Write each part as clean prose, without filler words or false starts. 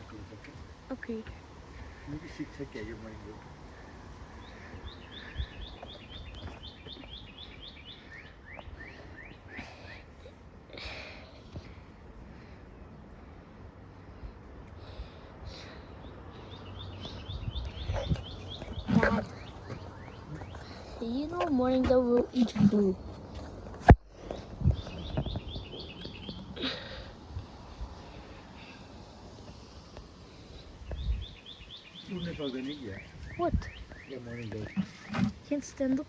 close, okay? Okay. Maybe 6 okay, your morning load. Dad, you know morning though we'll eat food. Lunnes organic, yeah. What? Yeah, morning load. Can't stand up.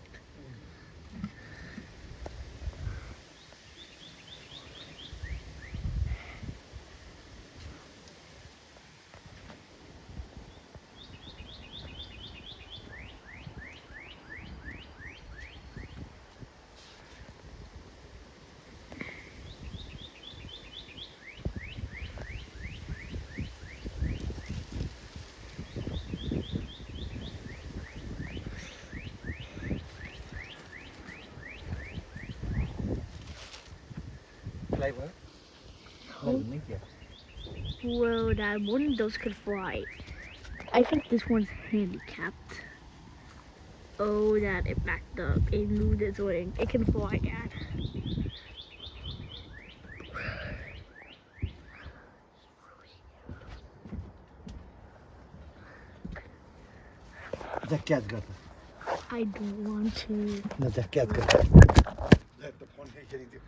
Flavor? No, yeah. Well, Dad, one of those could fly. I think this one's handicapped. Oh, Dad, it backed up. It moved its wing. It can fly, Dad. The cat got it. I don't want to. No, the cat got it. The phone is getting the...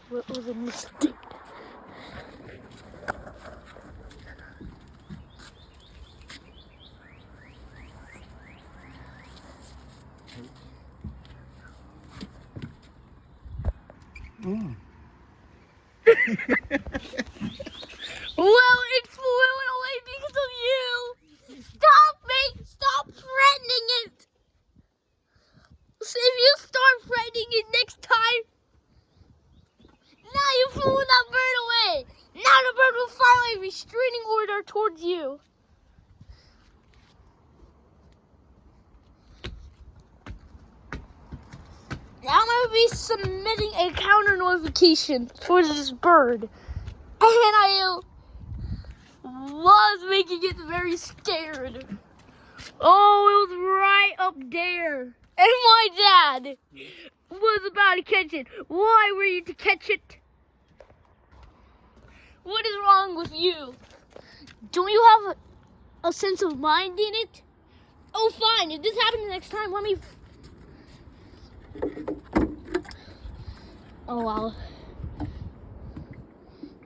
What was a mistake? Well, it flew away because of you. Stop threatening it. So if you start threatening it next time, now you flew that bird away. Now the bird will file a restraining order towards you. Now I'm going to be submitting a counter notification towards this bird. And I was making it very scared. Oh, it was right up there. And my dad was about to catch it. Why were you to catch it? What is wrong with you? Don't you have a sense of mind in it? Oh, fine. If this happens next time, let me... Oh,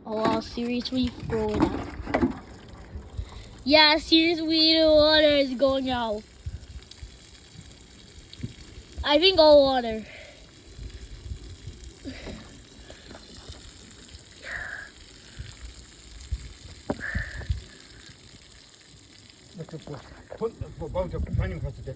I'll seriously throw it out. Yeah, seriously, the water is going out. I think all water. Put the